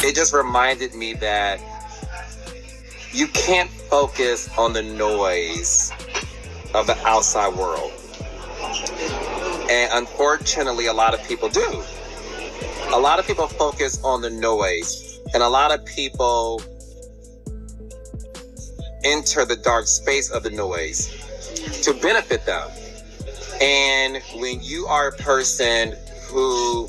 It just reminded me that you can't focus on the noise of the outside world. And unfortunately, a lot of people do. A lot of people focus on the noise, and a lot of people enter the dark space of the noise to benefit them. And when you are a person who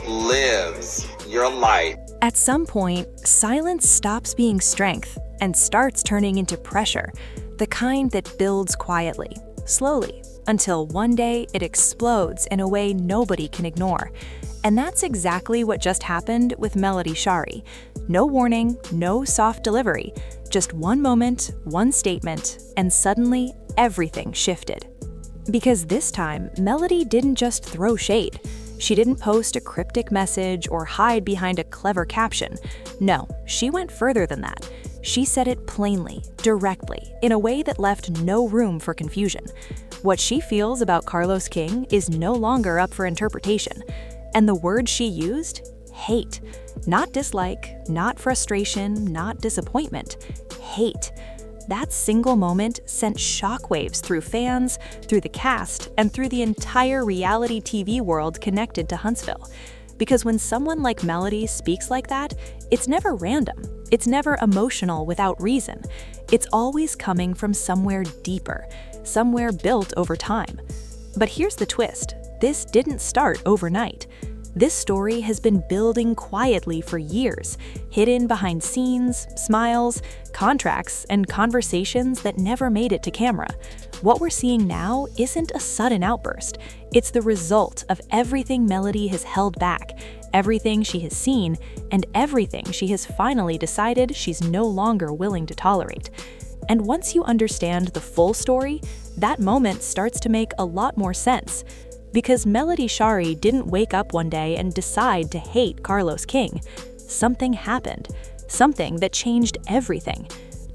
lives your life, at some point, silence stops being strength and starts turning into pressure, the kind that builds quietly, slowly, until one day it explodes in a way nobody can ignore. And that's exactly what just happened with Melody Shari. No warning, no soft delivery, just one moment, one statement, and suddenly everything shifted. Because this time, Melody didn't just throw shade. She didn't post a cryptic message or hide behind a clever caption. No, she went further than that. She said it plainly, directly, in a way that left no room for confusion. What she feels about Carlos King is no longer up for interpretation. And the word she used? Hate. Not dislike, not frustration, not disappointment. Hate. That single moment sent shockwaves through fans, through the cast, and through the entire reality TV world connected to Huntsville. Because when someone like Melody speaks like that, it's never random. It's never emotional without reason. It's always coming from somewhere deeper, somewhere built over time. But here's the twist. This didn't start overnight. This story has been building quietly for years, hidden behind scenes, smiles, contracts, and conversations that never made it to camera. What we're seeing now isn't a sudden outburst. It's the result of everything Melody has held back, everything she has seen, and everything she has finally decided she's no longer willing to tolerate. And once you understand the full story, that moment starts to make a lot more sense. Because Melody Shari didn't wake up one day and decide to hate Carlos King. Something happened, something that changed everything.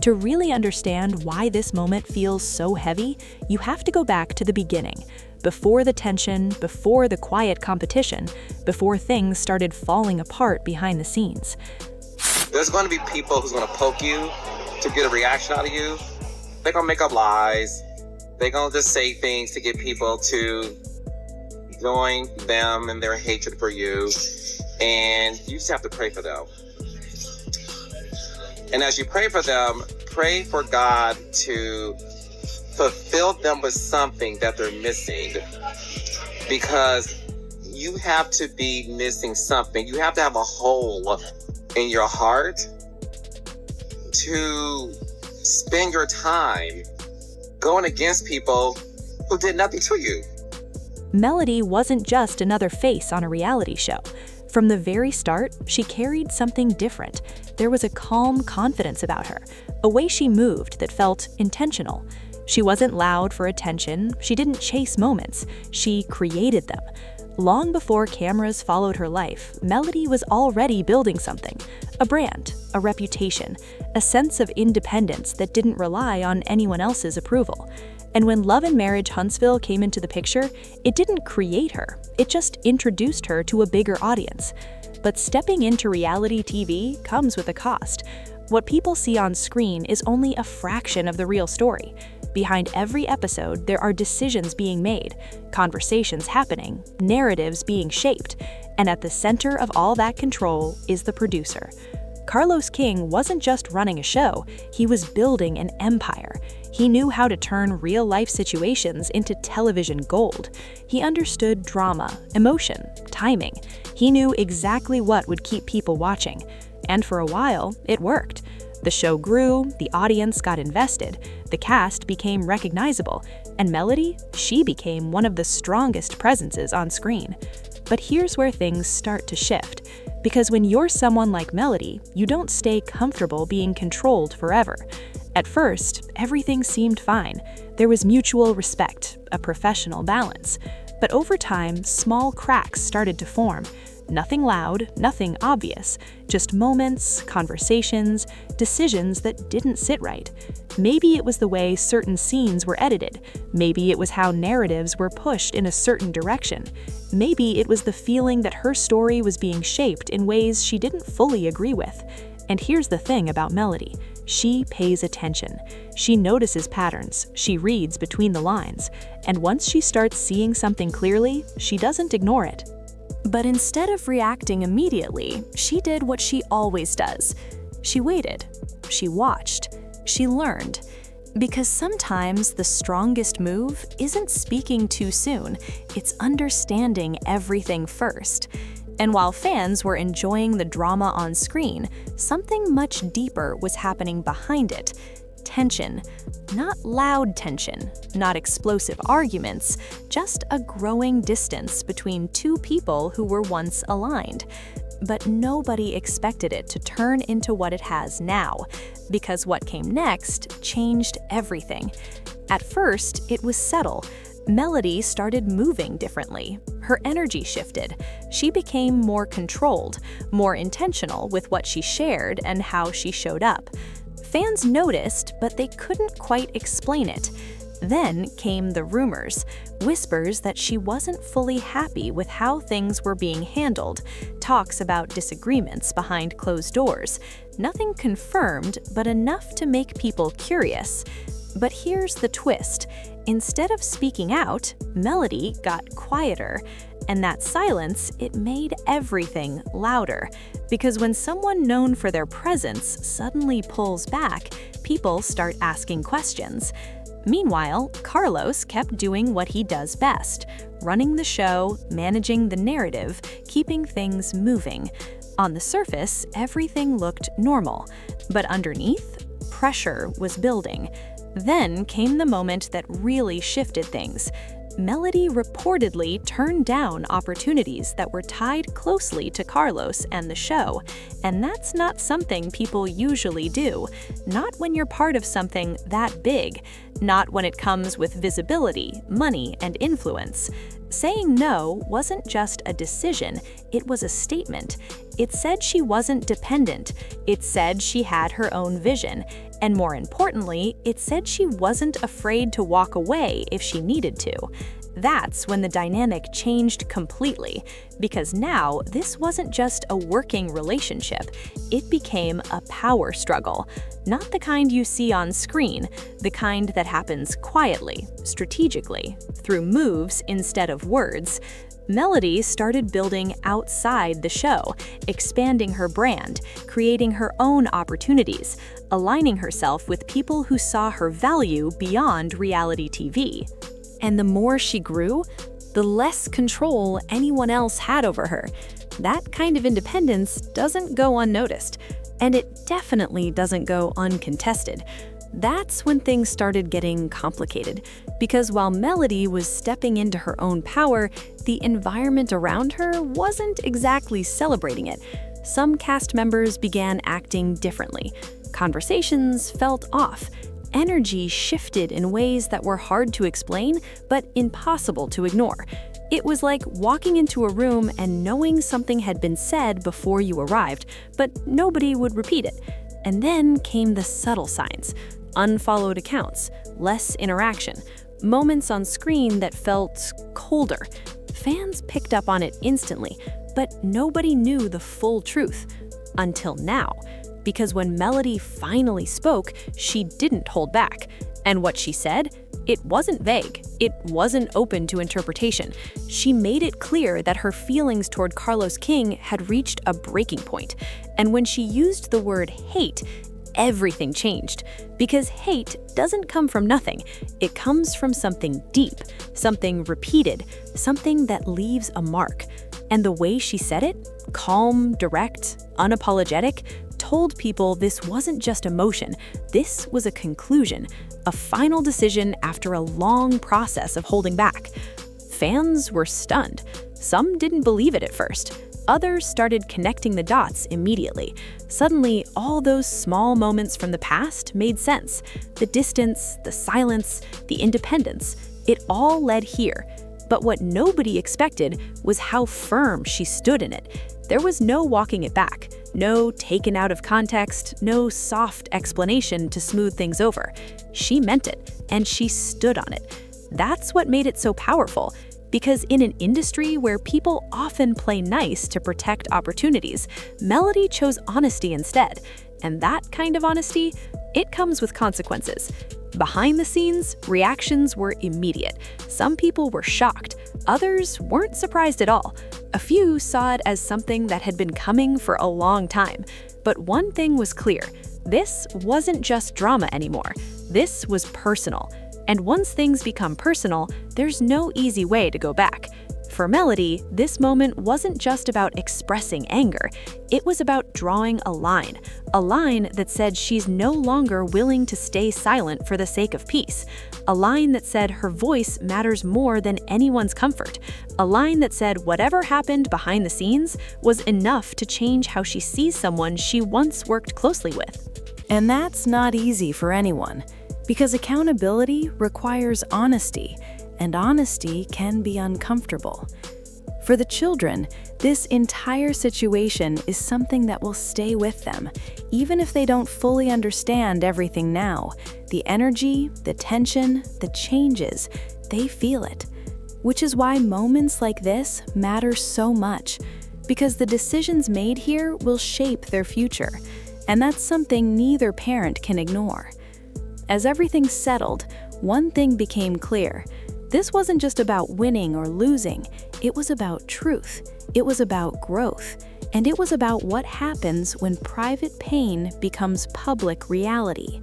To really understand why this moment feels so heavy, you have to go back to the beginning, before the tension, before the quiet competition, before things started falling apart behind the scenes. there's going to be people who's going to poke you to get a reaction out of you. They're going to make up lies. They're going to just say things to get people to join them in their hatred for you, and you just have to pray for them. And as you pray for them, pray for God to fulfill them with something that they're missing, because you have to be missing something. You have to have a hole in your heart to spend your time going against people who did nothing to you. Melody wasn't just another face on a reality show. From the very start, she carried something different. There was a calm confidence about her, a way she moved that felt intentional. She wasn't loud for attention, she didn't chase moments, she created them. Long before cameras followed her life, Melody was already building something. A brand, a reputation, a sense of independence that didn't rely on anyone else's approval. And when Love and Marriage Huntsville came into the picture, it didn't create her, it just introduced her to a bigger audience. But stepping into reality TV comes with a cost. What people see on screen is only a fraction of the real story. Behind every episode, there are decisions being made, conversations happening, narratives being shaped, and at the center of all that control is the producer. Carlos King wasn't just running a show, he was building an empire. He knew how to turn real-life situations into television gold. He understood drama, emotion, timing. He knew exactly what would keep people watching. And for a while, it worked. The show grew, the audience got invested, the cast became recognizable, and Melody, she became one of the strongest presences on screen. But here's where things start to shift. Because when you're someone like Melody, you don't stay comfortable being controlled forever. At first, everything seemed fine. There was mutual respect, a professional balance. But over time, small cracks started to form. Nothing loud, nothing obvious, just moments, conversations, decisions that didn't sit right. Maybe it was the way certain scenes were edited. Maybe it was how narratives were pushed in a certain direction. Maybe it was the feeling that her story was being shaped in ways she didn't fully agree with. And here's the thing about Melody. She pays attention. She notices patterns. She reads between the lines. And once she starts seeing something clearly, she doesn't ignore it. But instead of reacting immediately, she did what she always does. She waited. She watched. She learned. Because sometimes the strongest move isn't speaking too soon, it's understanding everything first. And while fans were enjoying the drama on screen, something much deeper was happening behind it. Tension. Not loud tension, not explosive arguments, just a growing distance between two people who were once aligned. But nobody expected it to turn into what it has now, because what came next changed everything. At first, it was subtle. Melody started moving differently. Her energy shifted. She became more controlled, more intentional with what she shared and how she showed up. Fans noticed, but they couldn't quite explain it. Then came the rumors, whispers that she wasn't fully happy with how things were being handled, talks about disagreements behind closed doors. Nothing confirmed, but enough to make people curious. But here's the twist. Instead of speaking out, Melody got quieter. And that silence, it made everything louder. Because when someone known for their presence suddenly pulls back, people start asking questions. Meanwhile, Carlos kept doing what he does best, running the show, managing the narrative, keeping things moving. On the surface, everything looked normal, but underneath, pressure was building. Then came the moment that really shifted things. Melody reportedly turned down opportunities that were tied closely to Carlos and the show, and that's not something people usually do, not when you're part of something that big, not when it comes with visibility, money, and influence. Saying no wasn't just a decision, it was a statement. It said she wasn't dependent, it said she had her own vision, and more importantly, it said she wasn't afraid to walk away if she needed to. That's when the dynamic changed completely, because now this wasn't just a working relationship, it became a power struggle. Not the kind you see on screen, the kind that happens quietly, strategically, through moves instead of words. Melody started building outside the show, expanding her brand, creating her own opportunities, aligning herself with people who saw her value beyond reality TV. And the more she grew, the less control anyone else had over her. That kind of independence doesn't go unnoticed, and it definitely doesn't go uncontested. That's when things started getting complicated, because while Melody was stepping into her own power, the environment around her wasn't exactly celebrating it. Some cast members began acting differently. Conversations felt off. Energy shifted in ways that were hard to explain, but impossible to ignore. It was like walking into a room and knowing something had been said before you arrived, but nobody would repeat it. And then came the subtle signs. Unfollowed accounts, less interaction, moments on screen that felt colder. Fans picked up on it instantly, but nobody knew the full truth. Until now. Because when Melody finally spoke, she didn't hold back. And what she said? It wasn't vague. It wasn't open to interpretation. She made it clear that her feelings toward Carlos King had reached a breaking point. And when she used the word hate, everything changed. Because hate doesn't come from nothing. It comes from something deep, something repeated, something that leaves a mark. And the way she said it, calm, direct, unapologetic, told people this wasn't just emotion, this was a conclusion, a final decision after a long process of holding back. Fans were stunned. Some didn't believe it at first. Others started connecting the dots immediately. Suddenly, all those small moments from the past made sense. The distance, the silence, the independence, it all led here. But what nobody expected was how firm she stood in it. There was no walking it back, no taken out of context, no soft explanation to smooth things over. She meant it, and she stood on it. That's what made it so powerful, because in an industry where people often play nice to protect opportunities, Melody chose honesty instead. And that kind of honesty, it comes with consequences. Behind the scenes, reactions were immediate. Some people were shocked, others weren't surprised at all. A few saw it as something that had been coming for a long time. But one thing was clear, this wasn't just drama anymore. This was personal. And once things become personal, there's no easy way to go back. For Melody, this moment wasn't just about expressing anger. It was about drawing a line that said she's no longer willing to stay silent for the sake of peace, a line that said her voice matters more than anyone's comfort, a line that said whatever happened behind the scenes was enough to change how she sees someone she once worked closely with. And that's not easy for anyone, because accountability requires honesty, and honesty can be uncomfortable. For the children, this entire situation is something that will stay with them, even if they don't fully understand everything now. The energy, the tension, the changes, they feel it. Which is why moments like this matter so much, because the decisions made here will shape their future, and that's something neither parent can ignore. As everything settled, one thing became clear. This wasn't just about winning or losing, it was about truth, it was about growth, and it was about what happens when private pain becomes public reality.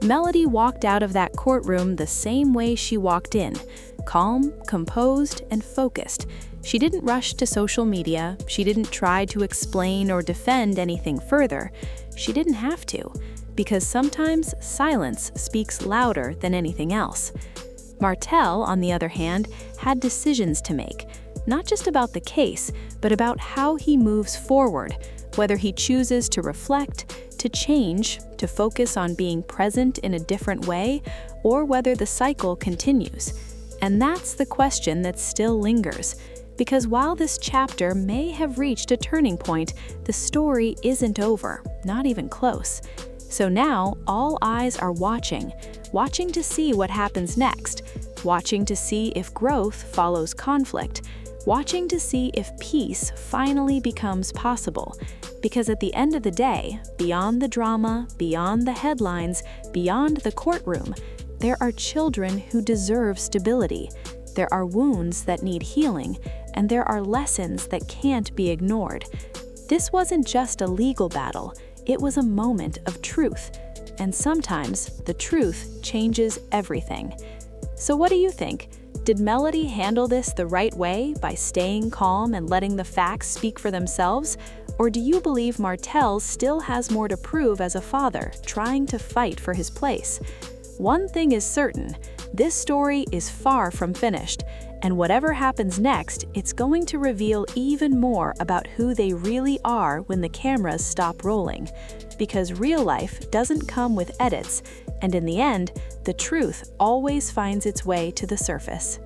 Melody walked out of that courtroom the same way she walked in, calm, composed, and focused. She didn't rush to social media, she didn't try to explain or defend anything further. She didn't have to, because sometimes silence speaks louder than anything else. Martel, on the other hand, had decisions to make, not just about the case, but about how he moves forward, whether he chooses to reflect, to change, to focus on being present in a different way, or whether the cycle continues. And that's the question that still lingers, because while this chapter may have reached a turning point, the story isn't over, not even close. So now, all eyes are watching to see what happens next, watching to see if growth follows conflict, watching to see if peace finally becomes possible. Because at the end of the day, beyond the drama, beyond the headlines, beyond the courtroom, there are children who deserve stability. There are wounds that need healing, and there are lessons that can't be ignored. This wasn't just a legal battle, it was a moment of truth. And sometimes the truth changes everything. So what do you think? Did Melody handle this the right way by staying calm and letting the facts speak for themselves? Or do you believe Martel still has more to prove as a father, trying to fight for his place? One thing is certain, this story is far from finished, and whatever happens next, it's going to reveal even more about who they really are when the cameras stop rolling. Because real life doesn't come with edits, and in the end, the truth always finds its way to the surface.